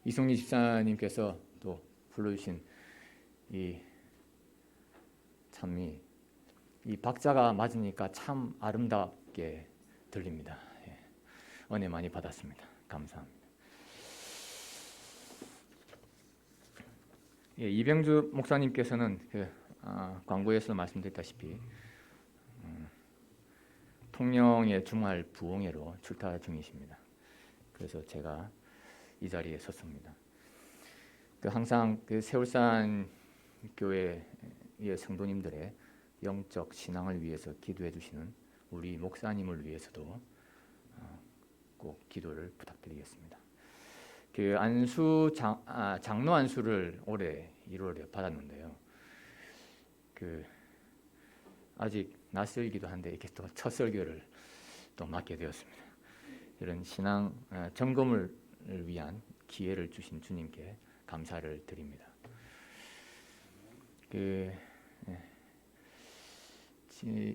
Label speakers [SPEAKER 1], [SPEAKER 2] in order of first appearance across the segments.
[SPEAKER 1] 이성리 집사님께서 또 불러주신 이 박자가 맞으니까 참 아름답게 들립니다. 은혜 많이 받았습니다. 감사합니다. 이병주 목사님께서는 광고에서 말씀드렸다시피 통영의 주말 부흥회로 출타 중이십니다. 그래서 제가 이 자리에 섰습니다. 항상 세울산 교회의 성도님들의 영적 신앙을 위해서 기도해 주시는 우리 목사님을 위해서도 꼭 기도를 부탁드리겠습니다. 장로 안수를 올해 1월에 받았는데요. 아직 낯설기도 한데 이렇게 또 첫 설교를 또 맡게 되었습니다. 이런 신앙 점검을 위한 기회를 주신 주님께 감사를 드립니다.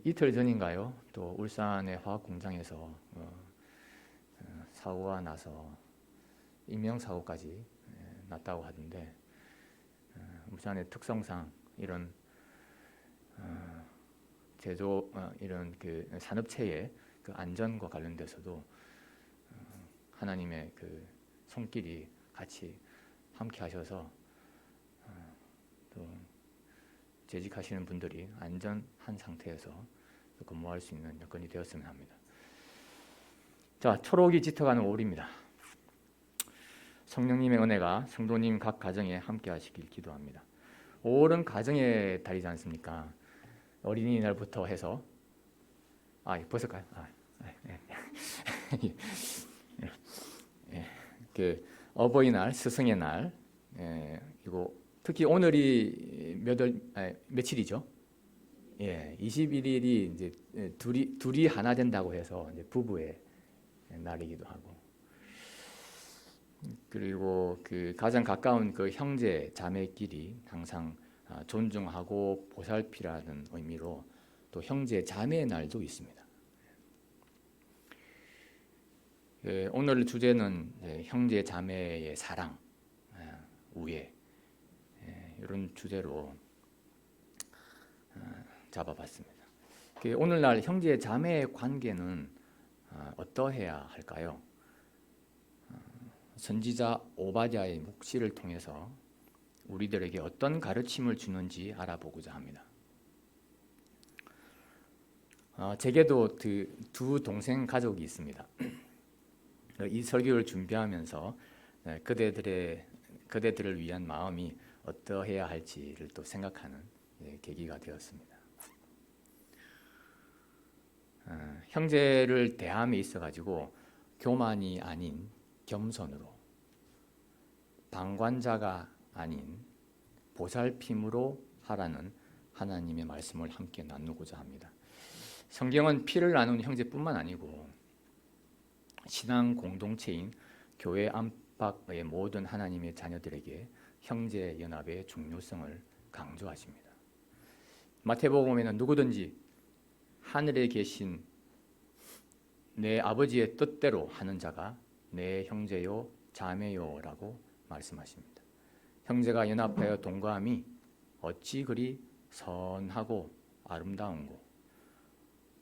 [SPEAKER 1] 이틀 전인가요? 또 울산의 화학 공장에서 사고가 나서 인명사고까지 났다고 하던데, 울산의 특성상 이런 제조 이런 산업체의 안전과 관련돼서도 하나님의 손길이 같이 함께 하셔서 또 재직하시는 분들이 안전한 상태에서 근무할 수 있는 여건이 되었으면 합니다. 자, 초록이 짙어가는 5월입니다. 성령님의 은혜가 성도님 각 가정에 함께 하시길 기도합니다. 5월은 가정의 달이지 않습니까? 어린이날부터 해서 벌써까요? 어버이날, 스승의 날, 그리고 특히 오늘이 며칠이죠? 21일이 이제 둘이 하나 된다고 해서 이제 부부의 날이기도 하고, 그리고 가장 가까운 형제 자매끼리 항상 존중하고 보살피라는 의미로 또 형제 자매의 날도 있습니다. 오늘 주제는 형제 자매의 사랑, 우애, 이런 주제로 잡아봤습니다. 오늘날 형제 자매의 관계는 어떠해야 할까요? 선지자 오바댜의 묵시를 통해서 우리들에게 어떤 가르침을 주는지 알아보고자 합니다. 제게도 두 동생 가족이 있습니다. 이 설교를 준비하면서 그대들을 위한 마음이 어떠해야 할지를 또 생각하는 계기가 되었습니다. 형제를 대함에 있어가지고 교만이 아닌 겸손으로, 방관자가 아닌 보살핌으로 하라는 하나님의 말씀을 함께 나누고자 합니다. 성경은 피를 나눈 형제뿐만 아니고 신앙 공동체인 교회 안팎의 모든 하나님의 자녀들에게 형제 연합의 중요성을 강조하십니다. 마태복음에는 누구든지 하늘에 계신 내 아버지의 뜻대로 하는 자가 내 형제요 자매요라고 말씀하십니다. 형제가 연합하여 동거함이 어찌 그리 선하고 아름다운고,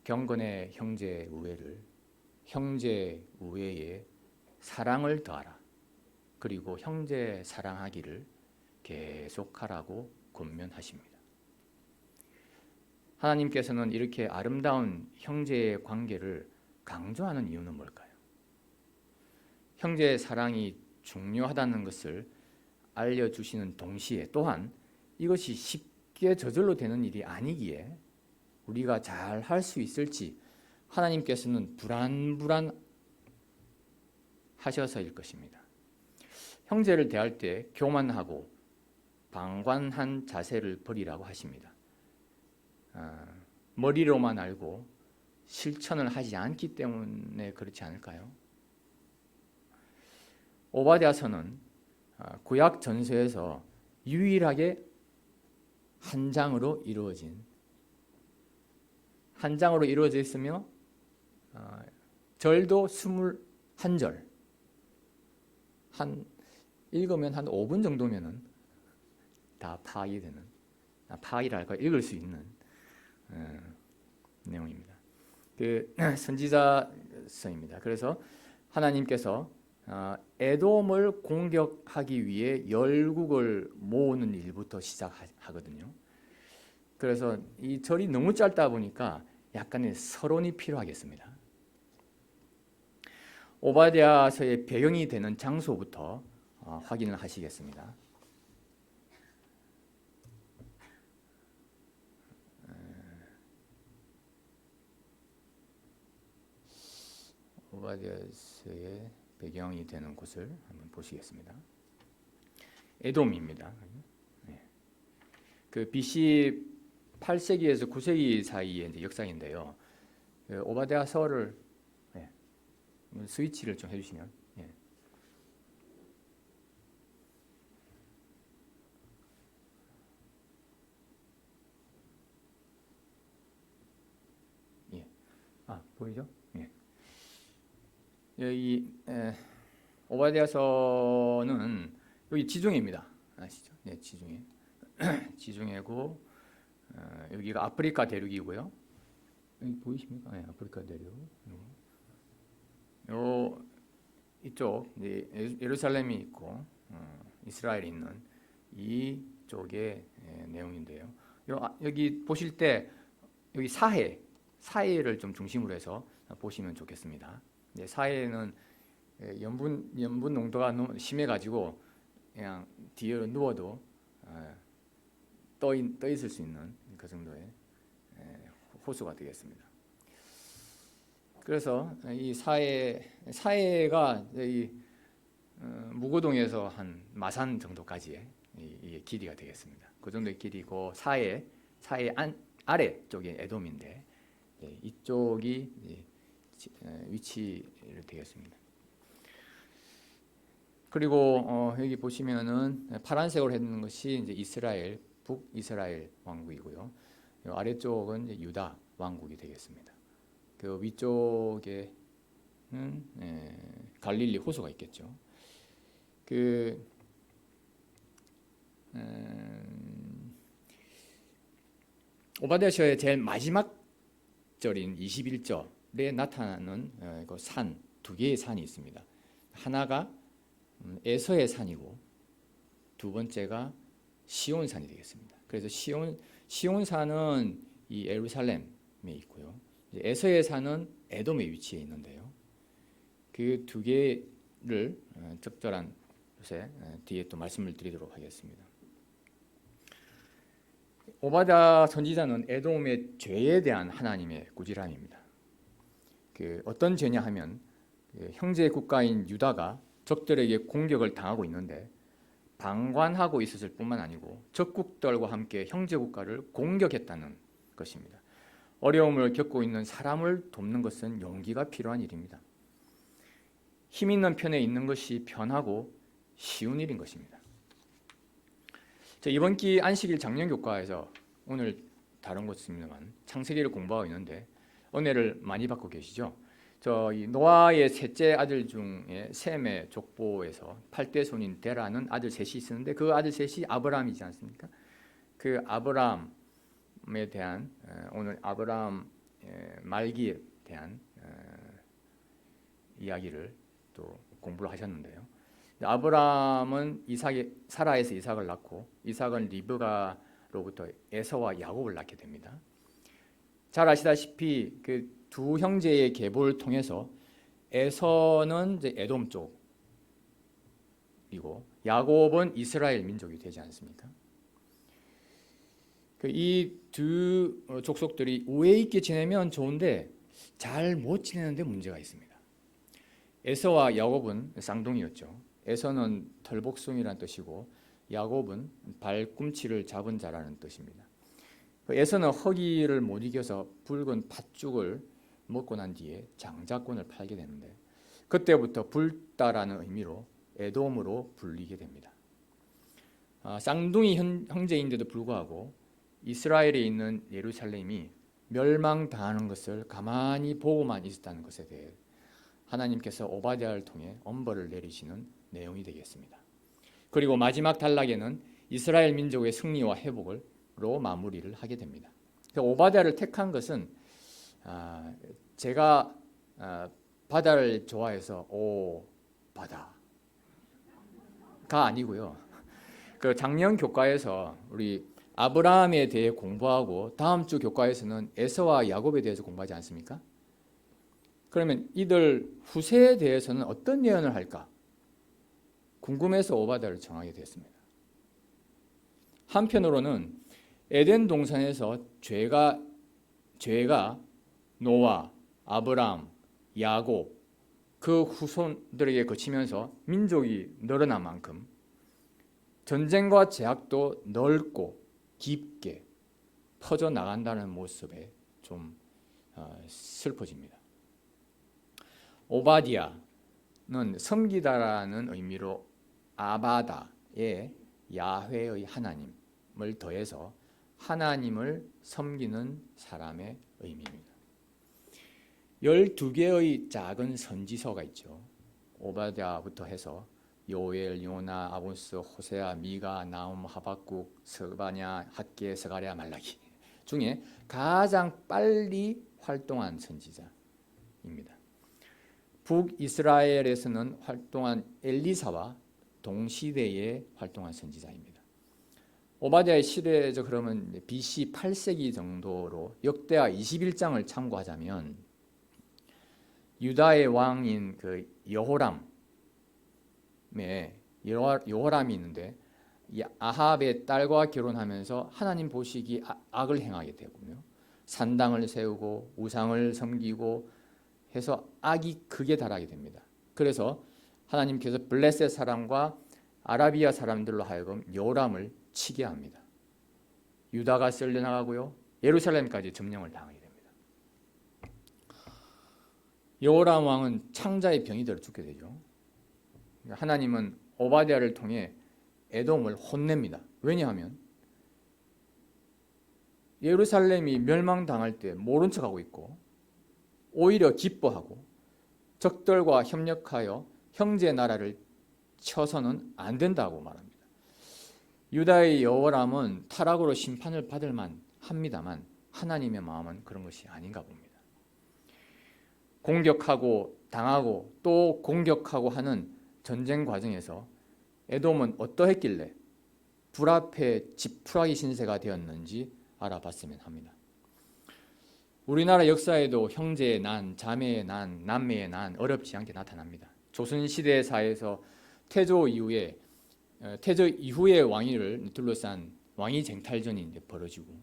[SPEAKER 1] 경건의 형제 우애를 형제 우애에 사랑을 더하라. 그리고 형제 사랑하기를 계속하라고 권면하십니다. 하나님께서는 이렇게 아름다운 형제의 관계를 강조하는 이유는 뭘까요? 형제의 사랑이 중요하다는 것을 알려주시는 동시에 또한 이것이 쉽게 저절로 되는 일이 아니기에 우리가 잘 할 수 있을지 하나님께서는 불안하셔서일 것입니다. 형제를 대할 때 교만하고 방관한 자세를 버리라고 하십니다. 머리로만 알고 실천을 하지 않기 때문에 그렇지 않을까요? 오바댜서는 구약 전서에서 유일하게 한 장으로 이루어져 있으며 절도 21절, 한 읽으면 한 5분 정도면은 다 파악이 되는, 파악이랄까 읽을 수 있는 내용입니다. 그 선지자서입니다. 그래서 하나님께서 에돔을 공격하기 위해 열국을 모으는 일부터 시작하거든요. 그래서 이 절이 너무 짧다 보니까 약간의 서론이 필요하겠습니다. 오바댜서의 배경이 되는 장소부터 확인을 하시겠습니다. 오바댜서의 배경이 되는 곳을 한번 보시겠습니다. 에돔입니다. 그 BC 8세기에서 9세기 사이의 이제 역사인데요. 그 오바댜서를 스위치를 좀 해주시면, 보이죠? 여기 오바댜서는 여기 지중해입니다. 아시죠? 지중해. 지중해고 여기가 아프리카 대륙이고요. 여기 보이십니까? 아프리카 대륙. 요 이쪽 예루살렘이 있고 이스라엘이 있는 이쪽의 내용인데요. 여기 보실 때 여기 사해를 좀 중심으로 해서 보시면 좋겠습니다. 사해는 염분 농도가 너무 심해가지고 그냥 뒤로 누워도 떠 있을 수 있는 그 정도의 호수가 되겠습니다. 그래서 이 사해가 이 무고동에서 한 마산 정도까지의 이 길이가 되겠습니다. 그 정도의 길이고 사해 아래 쪽이 에돔인데 이쪽이 위치를 되겠습니다. 그리고 여기 보시면은 파란색으로 했는 것이 이제 이스라엘, 북이스라엘 왕국이고요. 아래쪽은 이제 유다 왕국이 되겠습니다. 그 위쪽에는 갈릴리 호수가 있겠죠. 그 오바댜서의 제일 마지막 절인 21절에 나타나는 그 산, 두 개의 산이 있습니다. 하나가 에서의 산이고 두 번째가 시온산이 되겠습니다. 그래서 시온산은 이 예루살렘에 있고요. 에서의 산은 에돔에 위치해 있는데요. 그 두 개를 적절한 곳에 뒤에 또 말씀을 드리도록 하겠습니다. 오바댜 선지자는 에돔의 죄에 대한 하나님의 꾸지람입니다. 그 어떤 죄냐 하면 형제 국가인 유다가 적들에게 공격을 당하고 있는데 방관하고 있었을 뿐만 아니고 적국들과 함께 형제 국가를 공격했다는 것입니다. 어려움을 겪고 있는 사람을 돕는 것은 용기가 필요한 일입니다. 힘 있는 편에 있는 것이 편하고 쉬운 일인 것입니다. 이번 기 안식일 장년교과에서 오늘 다룬 것입니다만 창세기를 공부하고 있는데 은혜를 많이 받고 계시죠? 이 노아의 셋째 아들 중에 셈의 족보에서 8대 손인 데라는 아들 셋이 있었는데 그 아들 셋이 아브라함이지 않습니까? 그 아브라함에 대한 오늘 아브라함 말기에 대한 이야기를 또 공부를 하셨는데요. 아브라함은 사라에서 이삭을 낳고 이삭은 리브가로부터 에서와 야곱을 낳게 됩니다. 잘 아시다시피 그 두 형제의 계보를 통해서 에서는 이제 에돔 쪽이고 야곱은 이스라엘 민족이 되지 않습니까? 이 두 족속들이 우애 있게 지내면 좋은데 잘 못 지내는데 문제가 있습니다. 에서와 야곱은 쌍둥이였죠. 에서는 털복숭이라는 뜻이고 야곱은 발꿈치를 잡은 자라는 뜻입니다. 에서는 허기를 못 이겨서 붉은 팥죽을 먹고 난 뒤에 장자권을 팔게 되는데 그때부터 불다라는 의미로 에돔으로 불리게 됩니다. 쌍둥이 형제인데도 불구하고 이스라엘에 있는 예루살렘이 멸망당하는 것을 가만히 보고만 있었다는 것에 대해 하나님께서 오바댜를 통해 엄벌을 내리시는 내용이 되겠습니다. 그리고 마지막 단락에는 이스라엘 민족의 승리와 회복으로 마무리를 하게 됩니다. 오바댜를 택한 것은 제가 바다를 좋아해서 오 바다가 아니고요. 그 작년 교과에서 우리 아브라함에 대해 공부하고 다음 주 교과에서는 에서와 야곱에 대해서 공부하지 않습니까? 그러면 이들 후세에 대해서는 어떤 예언을 할까? 궁금해서 오바댜를 정하게 됐습니다. 한편으로는 에덴 동산에서 죄가 노아, 아브라함, 야곱 그 후손들에게 거치면서 민족이 늘어난 만큼 전쟁과 제약도 넓고 깊게 퍼져나간다는 모습에 좀 슬퍼집니다. 오바댜는 섬기다라는 의미로 아바다에 야훼의 하나님을 더해서 하나님을 섬기는 사람의 의미입니다. 12개의 작은 선지서가 있죠. 오바댜부터 해서 요엘, 요나, 아모스, 호세아, 미가, 나움, 하박국, 스바냐, 학개, 스가랴, 말라기 중에 가장 빨리 활동한 선지자입니다. 북이스라엘에서는 활동한 엘리사와 동시대에 활동한 선지자입니다. 오바댜의 시대적 흐름은 BC 8세기 정도로 역대하 21장을 참고하자면 유다의 왕인 그 여호람이 있는데 이 아합의 딸과 결혼하면서 하나님 보시기 악을 행하게 되고요. 산당을 세우고 우상을 섬기고 해서 악이 극에 달하게 됩니다. 그래서 하나님께서 블레셋 사람과 아라비아 사람들로 하여금 요람을 치게 합니다. 유다가 썰려나가고요. 예루살렘까지 점령을 당하게 됩니다. 여호람 왕은 창자의 병이 들어 죽게 되죠. 하나님은 오바댜를 통해 에돔을 혼냅니다. 왜냐하면 예루살렘이 멸망당할 때 모른 척하고 있고 오히려 기뻐하고 적들과 협력하여 형제 나라를 쳐서는 안 된다고 말합니다. 유다의 여호람은 타락으로 심판을 받을 만합니다만 하나님의 마음은 그런 것이 아닌가 봅니다. 공격하고 당하고 또 공격하고 하는 전쟁 과정에서 에돔은 어떠했길래 불 앞에 지푸라기 신세가 되었는지 알아봤으면 합니다. 우리나라 역사에도 형제의 난, 자매의 난, 남매의 난 어렵지 않게 나타납니다. 조선시대사에서 태조 이후의 왕위를 둘러싼 왕위 쟁탈전이 벌어지고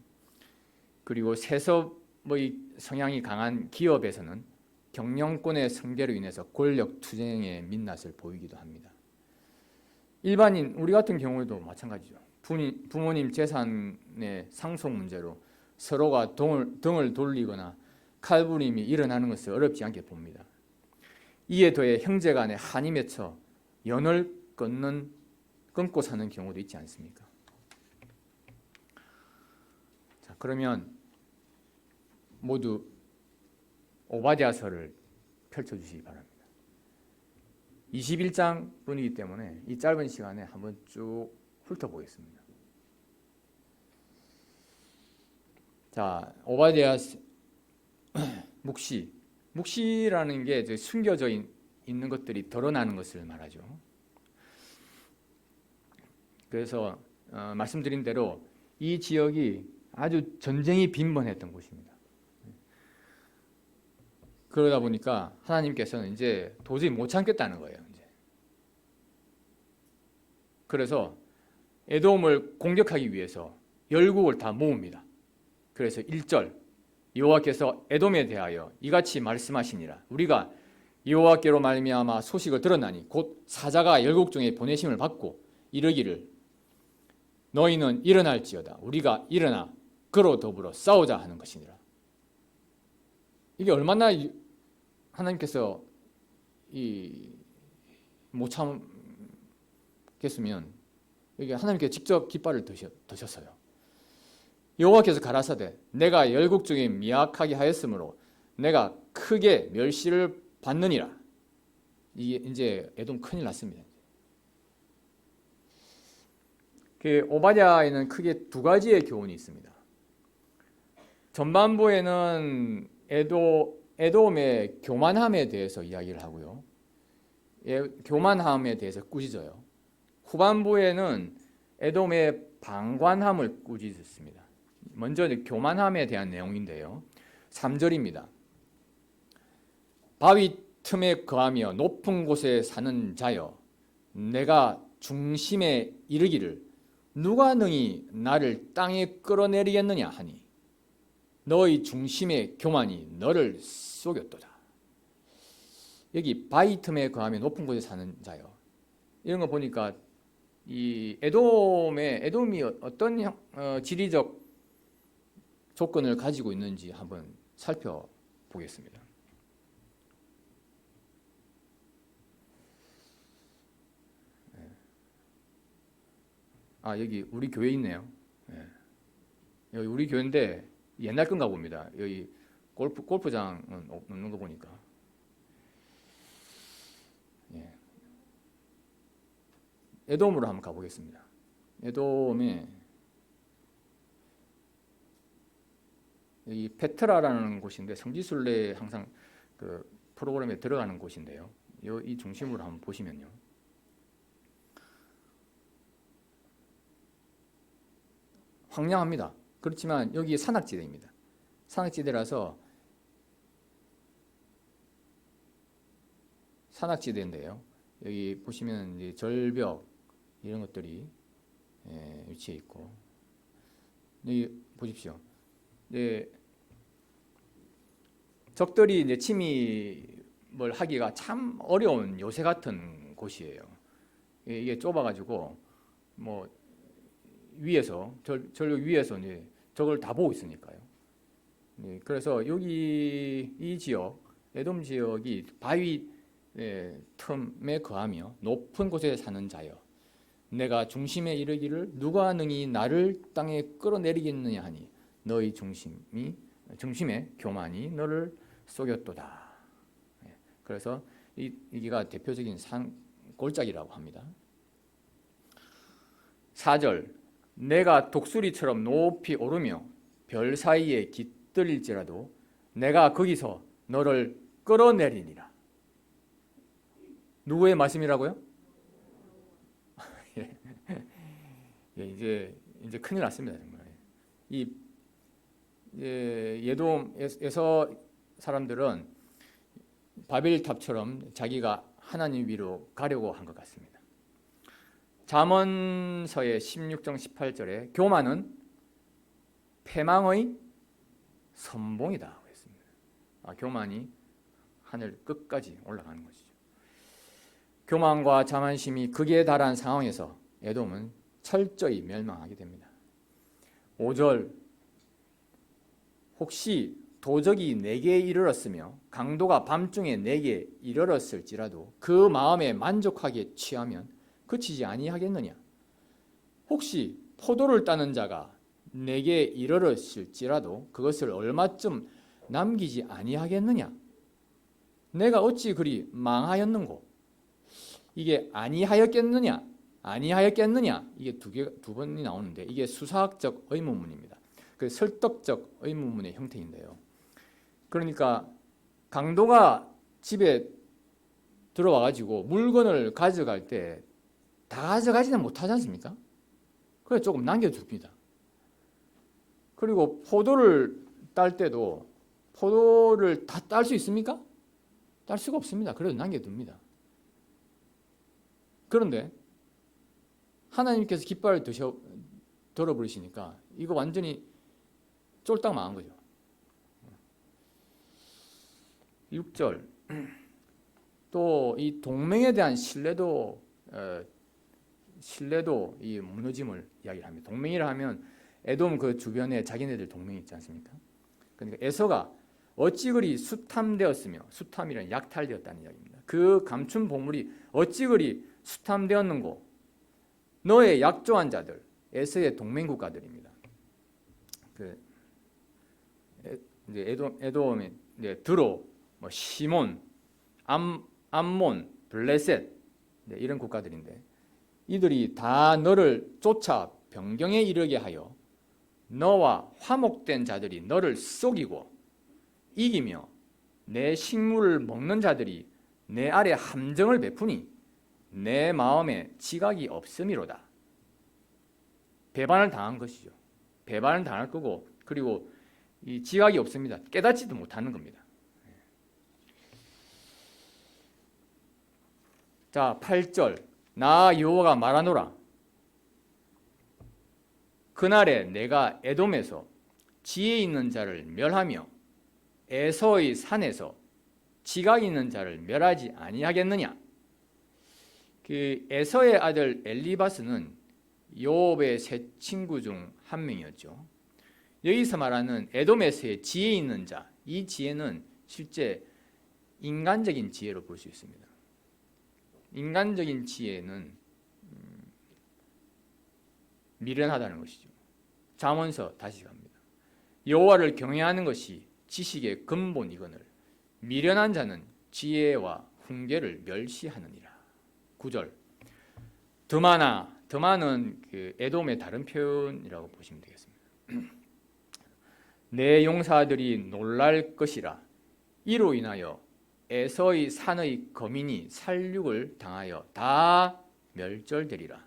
[SPEAKER 1] 그리고 세습의 성향이 강한 기업에서는 경영권의 승계로 인해서 권력 투쟁의 민낯을 보이기도 합니다. 일반인 우리 같은 경우에도 마찬가지죠. 부모님 재산의 상속 문제로 서로가 등을 돌리거나 칼부림이 일어나는 것을 어렵지 않게 봅니다. 이에 더해 형제 간에 한이 맺혀 연을 끊고 사는 경우도 있지 않습니까? 자, 그러면 모두 오바댜서를 펼쳐주시기 바랍니다. 21장뿐이기 때문에 이 짧은 시간에 한번 쭉 훑어보겠습니다. 자, 오바댜 묵시라는 게 숨겨져 있는 것들이 드러나는 것을 말하죠. 그래서 말씀드린 대로 이 지역이 아주 전쟁이 빈번했던 곳입니다. 그러다 보니까 하나님께서는 이제 도저히 못 참겠다는 거예요. 그래서 에돔을 공격하기 위해서 열국을 다 모읍니다. 그래서 1절 여호와께서 에돔에 대하여 이같이 말씀하시니라. 우리가 여호와께로 말미암아 소식을 들었나니 곧 사자가 열국 중에 보내심을 받고 이르기를 너희는 일어날지어다. 우리가 일어나 그로 더불어 싸우자 하는 것이니라. 이게 얼마나 하나님께서 못 참겠으면 이게 하나님께서 직접 깃발을 드셨어요. 여호와께서 가라사대 내가 열국 중에 미약하게 하였으므로 내가 크게 멸시를 받느니라. 이게 이제 에돔 큰일 났습니다. 그 오바댜에는 크게 두 가지의 교훈이 있습니다. 전반부에는 에돔의 교만함에 대해서 이야기를 하고요. 교만함에 대해서 꾸짖어요. 후반부에는 에돔의 방관함을 꾸짖었습니다. 먼저 교만함에 대한 내용인데요. 3절입니다. 바위 틈에 거하며 높은 곳에 사는 자여, 내가 중심에 이르기를 누가 능히 나를 땅에 끌어내리겠느냐 하니 너의 중심의 교만이 너를 속였도다. 여기 바위 틈에 거하며 높은 곳에 사는 자여, 이런 거 보니까 이 에돔이 어떤 지리적 조건을 가지고 있는지 한번 살펴보겠습니다. 여기 우리 교회 있네요. 여기 우리 교회인데 옛날 건가 봅니다. 여기 골프장은 없는 거 보니까. 에돔으로 한번 가보겠습니다. 에돔에 이 페트라라는 곳인데 성지순례 항상 그 프로그램에 들어가는 곳인데요. 이 중심으로 한번 보시면요. 황량합니다. 그렇지만 여기 산악지대입니다. 산악지대라서 산악지대인데요. 여기 보시면 이제 절벽 이런 것들이 위치해 있고, 여기 보십시오. 적들이 이제 침입을 하기가 참 어려운 요새 같은 곳이에요. 이게 좁아가지고 뭐 위에서 절벽 위에서 이제 적을 다 보고 있으니까요. 그래서 여기 이 지역 에돔 지역이 바위 틈에 거하며 높은 곳에 사는 자여, 내가 중심에 이르기를 누가 능히 나를 땅에 끌어내리겠느냐 하니 너희 중심의 교만이 너를 속였도다. 그래서 이게가 대표적인 산 골짜기라고 합니다. 4절, 내가 독수리처럼 높이 오르며 별 사이에 깃들일지라도 내가 거기서 너를 끌어내리리라. 누구의 말씀이라고요? 이제 큰일 났습니다, 정말. 이 에돔에서 사람들은 바벨탑처럼 자기가 하나님 위로 가려고 한 것 같습니다. 잠언서의 16장 18절에 교만은 패망의 선봉이다 했습니다. 교만이 하늘 끝까지 올라가는 것이죠. 교만과 자만심이 극에 달한 상황에서 에돔은 철저히 멸망하게 됩니다. 5절, 혹시 도적이 내게 이르렀으며 강도가 밤중에 내게 이르렀을지라도 그 마음에 만족하게 취하면 그치지 아니하겠느냐? 혹시 포도를 따는 자가 내게 이르렀을지라도 그것을 얼마쯤 남기지 아니하겠느냐? 내가 어찌 그리 망하였는고? 이게 아니하였겠느냐? 이게 두 번이 나오는데 이게 수사학적 의문문입니다. 그 설득적 의문문의 형태인데요. 그러니까 강도가 집에 들어와가지고 물건을 가져갈 때 다 가져가지는 못하지 않습니까? 그래서 조금 남겨둡니다. 그리고 포도를 딸 때도 포도를 다 딸 수 있습니까? 딸 수가 없습니다. 그래도 남겨둡니다. 그런데 하나님께서 깃발을 들어버리시니까 이거 완전히 쫄딱 망한 거죠. 6절, 또 이 동맹에 대한 신뢰도 이 무너짐을 이야기합니다. 동맹이라 하면 에돔 그 주변에 자기네들 동맹이 있지 않습니까? 그러니까 에서가 어찌 그리 수탐되었으며, 수탐이란 약탈되었다는 이야기입니다. 그 감춘 보물이 어찌 그리 수탐되었는고? 너의 약조한 자들, 에서의 동맹 국가들입니다. 이제 에돔의 드로, 시몬, 암몬, 블레셋, 네, 이런 국가들인데 이들이 다 너를 쫓아 변경에 이르게 하여 너와 화목된 자들이 너를 속이고 이기며 내 식물을 먹는 자들이 내 아래 함정을 베푸니 내 마음에 지각이 없음이로다. 배반을 당한 것이죠. 배반을 당할 거고, 그리고 이 지각이 없습니다. 깨닫지도 못하는 겁니다. 자, 8절. 나 여호와가 말하노라. 그날에 내가 에돔에서 지혜 있는 자를 멸하며 에서의 산에서 지각 있는 자를 멸하지 아니하겠느냐. 그 에서의 아들 엘리바스는 요업의 세 친구 중 한 명이었죠. 여기서 말하는 에돔에서의 지혜 있는 자, 이 지혜는 실제 인간적인 지혜로 볼 수 있습니다. 인간적인 지혜는 미련하다는 것이죠. 잠언서 다시 갑니다. 여호와를 경외하는 것이 지식의 근본이거늘 미련한 자는 지혜와 훈계를 멸시하느니라. 9절. 드마는 그 에돔의 다른 표현이라고 보시면 되겠습니다. 내 용사들이 놀랄 것이라. 이로 인하여 에서의 산의 거민이 살육을 당하여 다 멸절되리라.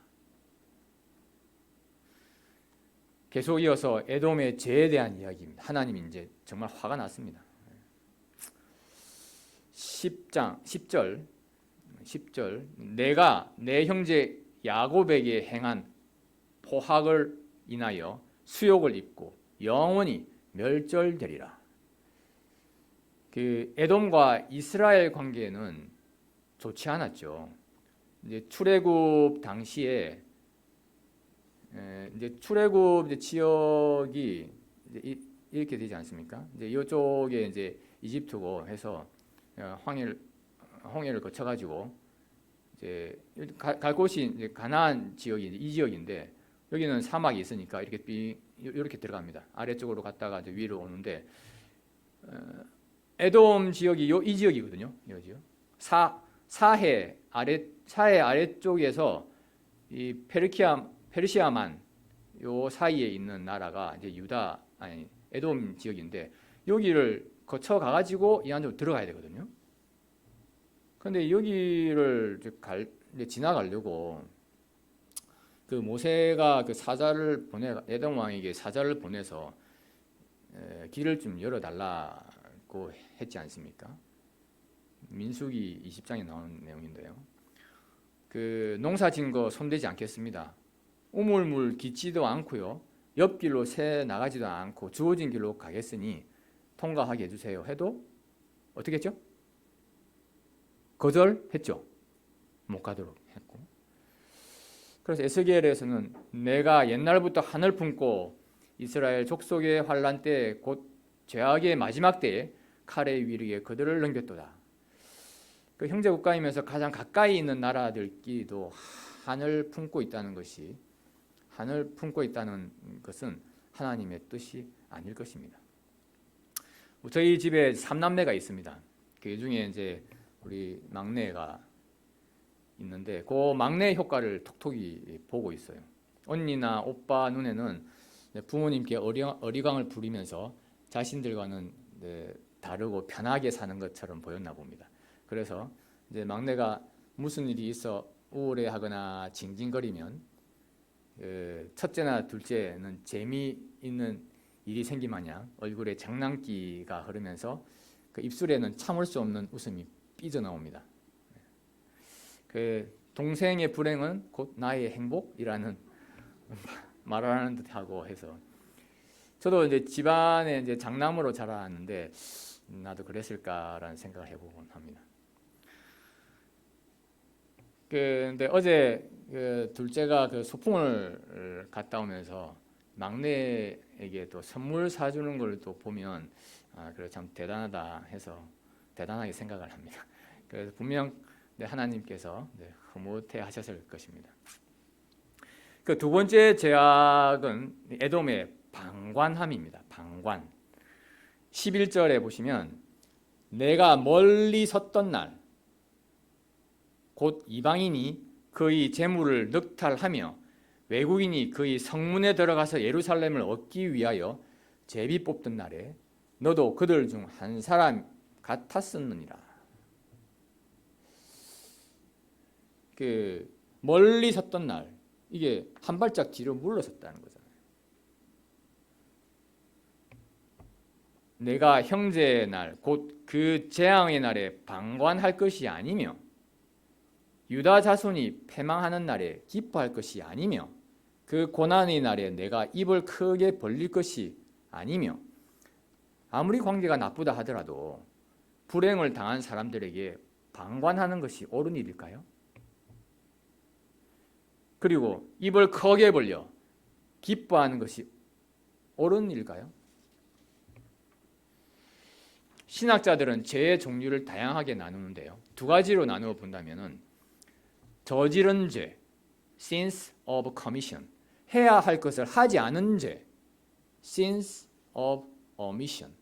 [SPEAKER 1] 계속 이어서 에돔의 죄에 대한 이야기입니다. 하나님이 이제 정말 화가 났습니다. 10절 내가 내 형제 야곱에게 행한 포학을 인하여 수욕을 입고 영원히 멸절되리라. 그 에돔과 이스라엘 관계는 좋지 않았죠. 이제 출애굽 당시에 이제 출애굽 이제 지역이 이제 이렇게 되지 않습니까? 이제 이쪽에 이제 이집트고 해서 홍해를 거쳐가지고 이제 갈 곳이 이제 가나안 지역이 이 지역인데 여기는 사막이 있으니까 이렇게 들어갑니다. 아래쪽으로 갔다가 이제 위로 오는데 에돔 지역이 이 지역이거든요. 이 지역. 사해 아래쪽에서 이 페르시아만 요 사이에 있는 나라가 이제 에돔 지역인데 여기를 거쳐 가가지고 이 안으로 들어가야 되거든요. 그런데 여기를 이제 지나가려고 그 모세가 그 사자를 에돔 왕에게 사자를 보내서 길을 좀 열어달라고 했지 않습니까? 민수기 20장에 나오는 내용인데요. 그 농사진 거 손대지 않겠습니다. 우물물 깊지도 않고요. 옆길로 새 나가지도 않고 주어진 길로 가겠으니 통과하게 해주세요. 해도 어떻게 했죠? 거절했죠. 못 가도록 했고. 그래서 에스겔에서는 내가 옛날부터 한을 품고 이스라엘 족속의 환란 때 곧 죄악의 마지막 때에 칼의 위력에 그들을 넘겼도다. 그 형제 국가이면서 가장 가까이 있는 나라들끼리도 한을 품고 있다는 것은 하나님의 뜻이 아닐 것입니다. 저희 집에 3남매가 있습니다. 그 중에 이제 우리 막내가 있는데 그 막내 효과를 톡톡히 보고 있어요. 언니나 오빠 눈에는 부모님께 어리광을 부리면서 자신들과는 다르고 편하게 사는 것처럼 보였나 봅니다. 그래서 이제 막내가 무슨 일이 있어 우울해하거나 징징거리면 첫째나 둘째는 재미있는 일이 생기마냥 얼굴에 장난기가 흐르면서 그 입술에는 참을 수 없는 웃음이 삐져나옵니다. 그 동생의 불행은 곧 나의 행복이라는 말을 하는 듯하고 해서 저도 이제 집안에 이제 장남으로 자라왔는데 나도 그랬을까라는 생각을 해보곤 합니다. 근데 어제 그 둘째가 그 소풍을 갔다 오면서 막내에게 또 선물 사주는 걸 또 보면 그래 참 대단하다 해서 대단하게 생각을 합니다. 그래서 분명 하나님께서 흐뭇해 하셨을 것입니다. 그 두 번째 죄악은 에돔의 방관함입니다. 방관. 11절에 보시면 내가 멀리 섰던 날 곧 이방인이 그의 재물을 늑탈하며 외국인이 그의 성문에 들어가서 예루살렘을 얻기 위하여 제비 뽑던 날에 너도 그들 중 한 사람 같았었느니라. 그 멀리 섰던 날, 이게 한 발짝 뒤로 물러섰다는 거잖아요. 내가 형제의 날, 곧 그 재앙의 날에 방관할 것이 아니며 유다 자손이 패망하는 날에 기뻐할 것이 아니며 그 고난의 날에 내가 입을 크게 벌릴 것이 아니며 아무리 관계가 나쁘다 하더라도 불행을 당한 사람들에게 방관하는 것이 옳은 일일까요? 그리고 입을 크게 벌려 기뻐하는 것이 옳은 일일까요? 신학자들은 죄의 종류를 다양하게 나누는데요. 두 가지로 나누어 본다면은 저지른 죄, sins of commission, 해야 할 것을 하지 않은 죄, sins of omission.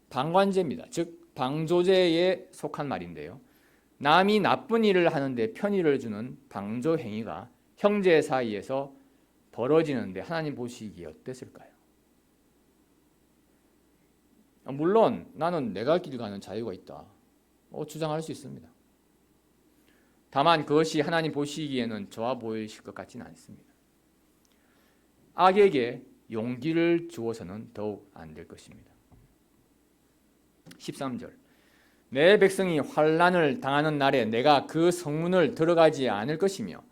[SPEAKER 1] 방관죄입니다. 즉 방조죄에 속한 말인데요. 남이 나쁜 일을 하는데 편의를 주는 방조 행위가 형제 사이에서 벌어지는데 하나님 보시기에 어땠을까요? 물론 나는 내가 길 가는 자유가 있다, 주장할 수 있습니다. 다만 그것이 하나님 보시기에는 좋아 보이실 것 같지는 않습니다. 악에게 용기를 주어서는 더욱 안 될 것입니다. 13절 내 백성이 환난을 당하는 날에 내가 그 성문을 들어가지 않을 것이며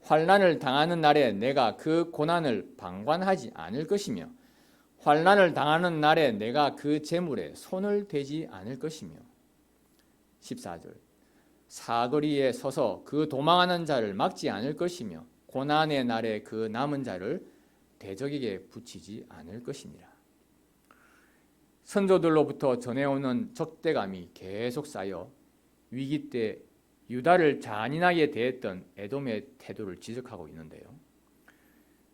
[SPEAKER 1] 환난을 당하는 날에 내가 그 고난을 방관하지 않을 것이며 환난을 당하는 날에 내가 그 재물에 손을 대지 않을 것이며 14절 사거리에 서서 그 도망하는 자를 막지 않을 것이며 고난의 날에 그 남은 자를 대적에게 붙이지 않을 것이니라. 선조들로부터 전해오는 적대감이 계속 쌓여 위기 때 유다를 잔인하게 대했던 에돔의 태도를 지적하고 있는데요.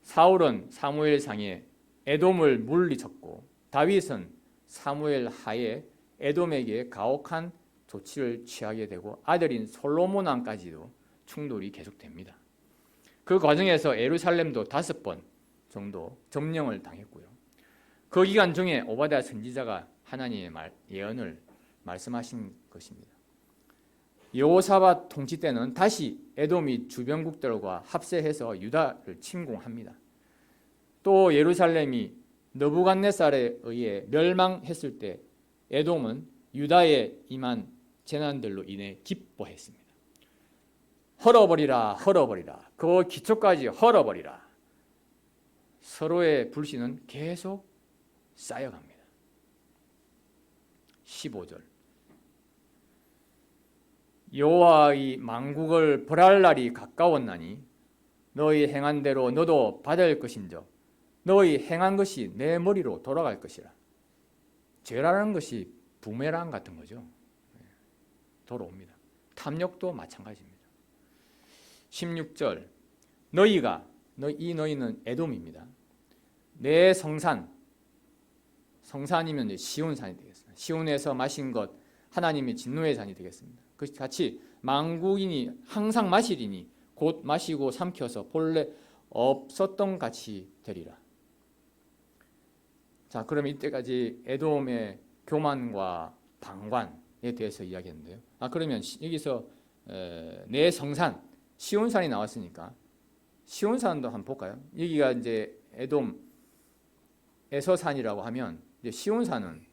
[SPEAKER 1] 사울은 사무엘상에 에돔을 물리쳤고 다윗은 사무엘 하에 에돔에게 가혹한 조치를 취하게 되고 아들인 솔로몬 왕까지도 충돌이 계속됩니다. 그 과정에서 예루살렘도 5번 정도 점령을 당했고요. 그 기간 중에 오바댜 선지자가 하나님의 예언을 말씀하신 것입니다. 여호사밧 통치 때는 다시 에돔이 주변국들과 합세해서 유다를 침공합니다. 또 예루살렘이 느부갓네살에 의해 멸망했을 때 에돔은 유다에 임한 재난들로 인해 기뻐했습니다. 헐어버리라 헐어버리라 그 기초까지 헐어버리라. 서로의 불신은 계속 쌓여갑니다. 15절 여호와의 만국을 벌할 날이 가까웠나니 너희 행한 대로 너도 받을 것인즉 너희 행한 것이 내 머리로 돌아갈 것이라. 죄라는 것이 부메랑 같은 거죠. 돌아옵니다. 탐욕도 마찬가지입니다. 16절 이 너희는 에돔입니다. 내 성산이면 시온산이 되겠습니다. 시온에서 마신 것 하나님의 진노의 잔이 되겠습니다. 같이 만국인이 항상 마시리니 곧 마시고 삼켜서 본래 없었던 같이 되리라. 자, 그러면 이때까지 에돔의 교만과 방관에 대해서 이야기했는데요. 그러면 여기서 내 성산 시온산이 나왔으니까 시온산도 한번 볼까요? 여기가 이제 에돔 에서산이라고 하면 이제 시온산은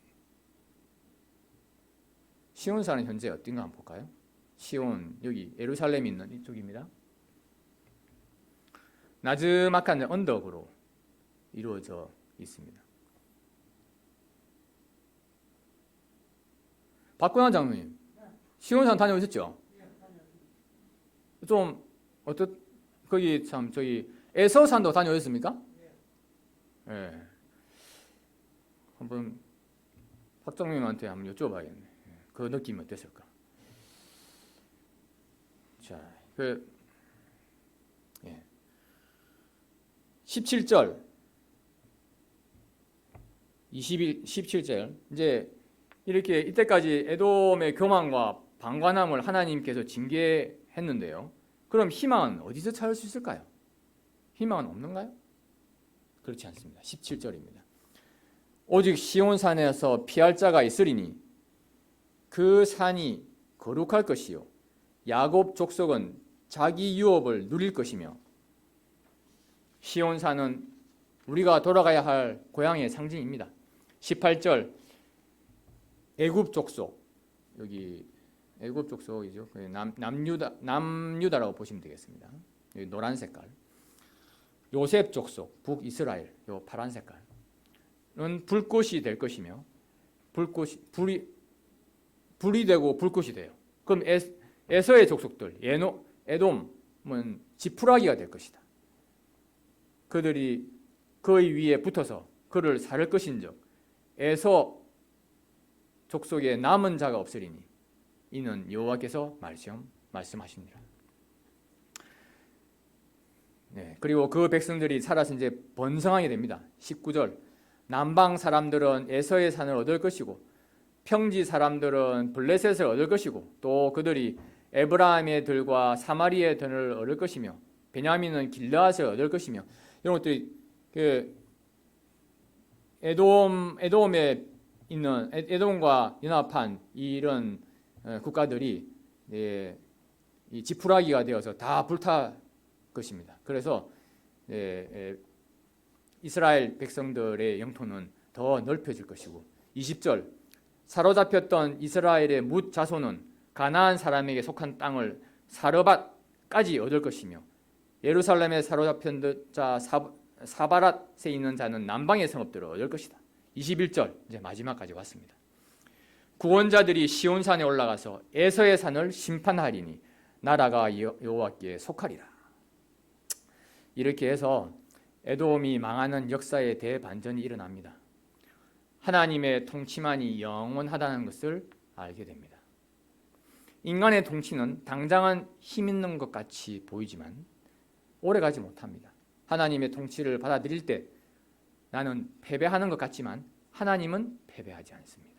[SPEAKER 1] 현재 어떤가 한번 볼까요? 시온 여기 예루살렘이 있는 이쪽입니다. 나즈막한 언덕으로 이루어져 있습니다. 박근환 장로님, 시온산 다녀오셨죠? 좀 거기 참 저기 에서산도 다녀오셨습니까? 네. 한번 박장님한테 한번 여쭤봐야겠네. 그 느낌이 어땠을까? 자, 17절, 17절 이제 이렇게 이때까지 에돔의 교만과 방관함을 하나님께서 징계했는데요. 그럼 희망은 어디서 찾을 수 있을까요? 희망은 없는가요? 그렇지 않습니다. 17절입니다. 오직 시온산에서 피할 자가 있으리니 그 산이 거룩할 것이요 야곱 족속은 자기 유업을 누릴 것이며. 시온산은 우리가 돌아가야 할 고향의 상징입니다. 18절 애굽 족속, 여기 애굽 족속이죠. 남유다라고 보시면 되겠습니다. 여기 노란 색깔. 요셉 족속, 북이스라엘, 요 파란 색깔은 불꽃이 될 것이며, 불이 되고 불꽃이 돼요. 그럼 에서의 족속들, 에돔은 지푸라기가 될 것이다. 그들이 그의 위에 붙어서 그를 살을 것인즉 에서 족속에 남은 자가 없으리니 이는 여호와께서 말씀하십니다. 네, 그리고 그 백성들이 살아서 이제 번성하게 됩니다. 19절 남방 사람들은 에서의 산을 얻을 것이고 평지 사람들은 블레셋을 얻을 것이고 또 그들이 에브라임의 들과 사마리의 들을 얻을 것이며 베냐민은 길르앗을 얻을 것이며, 이런 것들이 에돔에 있는 에돔과 연합한 이런 국가들이 이 지푸라기가 되어서 다 불탈 것입니다. 그래서 이스라엘 백성들의 영토는 더 넓혀질 것이고, 20절 사로잡혔던 이스라엘의 뭇 자손은 가나안 사람에게 속한 땅을 사르밧까지 얻을 것이며 예루살렘에 사로잡힌 자 사바랏에 있는 자는 남방의 성읍들을 얻을 것이다. 21절 이제 마지막까지 왔습니다. 구원자들이 시온산에 올라가서 에서의 산을 심판하리니 나라가 여호와께 속하리라. 이렇게 해서 에돔이 망하는 역사의 대반전이 일어납니다. 하나님의 통치만이 영원하다는 것을 알게 됩니다. 인간의 통치는 당장은 힘 있는 것 같이 보이지만 오래가지 못합니다. 하나님의 통치를 받아들일 때 나는 패배하는 것 같지만 하나님은 패배하지 않습니다.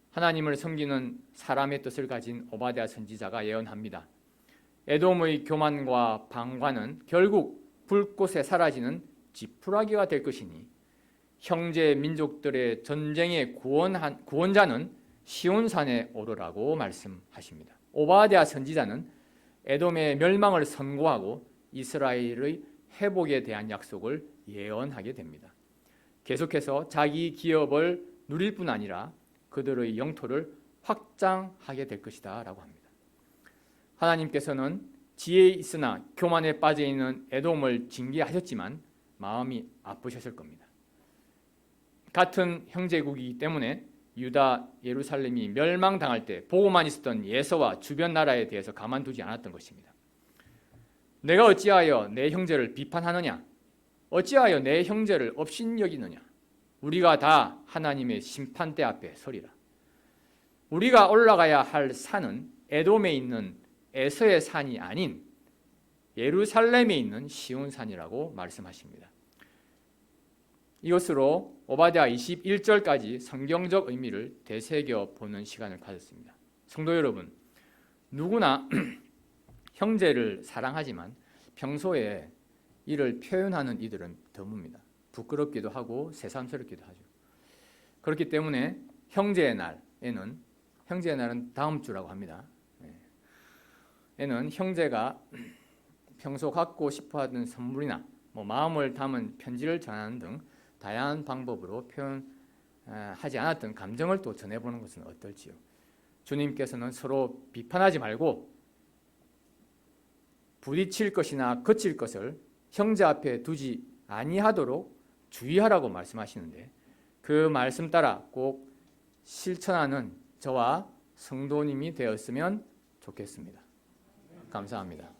[SPEAKER 1] 하나님을 섬기는 사람의 뜻을 가진 오바댜 선지자가 예언합니다. 에돔의 교만과 방관은 결국 불꽃에 사라지는 지푸라기가 될 것이니 형제 민족들의 전쟁의 구원자는 시온산에 오르라고 말씀하십니다. 오바댜 선지자는 에돔의 멸망을 선고하고 이스라엘의 회복에 대한 약속을 예언하게 됩니다. 계속해서 자기 기업을 누릴 뿐 아니라 그들의 영토를 확장하게 될 것이다 라고 합니다. 하나님께서는 지혜에 있으나 교만에 빠져있는 에돔을 징계하셨지만 마음이 아프셨을 겁니다. 같은 형제국이기 때문에 유다, 예루살렘이 멸망당할 때 보고만 있었던 예서와 주변 나라에 대해서 가만두지 않았던 것입니다. 내가 어찌하여 내 형제를 비판하느냐? 어찌하여 내 형제를 업신여기느냐? 우리가 다 하나님의 심판대 앞에 서리라. 우리가 올라가야 할 산은 에돔에 있는 에서의 산이 아닌 예루살렘에 있는 시온산이라고 말씀하십니다. 이것으로 오바댜 21절까지 성경적 의미를 되새겨 보는 시간을 가졌습니다. 성도 여러분, 누구나 형제를 사랑하지만 평소에 이를 표현하는 이들은 드뭅니다. 부끄럽기도 하고 새삼스럽기도 하죠. 그렇기 때문에 형제의 날은 다음 주라고 합니다. 에는 형제가 평소 갖고 싶어하던 선물이나 마음을 담은 편지를 전하는 등 다양한 방법으로 표현하지 않았던 감정을 또 전해보는 것은 어떨지요. 주님께서는 서로 비판하지 말고 부딪힐 것이나 거칠 것을 형제 앞에 두지 아니하도록 주의하라고 말씀하시는데 그 말씀 따라 꼭 실천하는 저와 성도님이 되었으면 좋겠습니다. 감사합니다.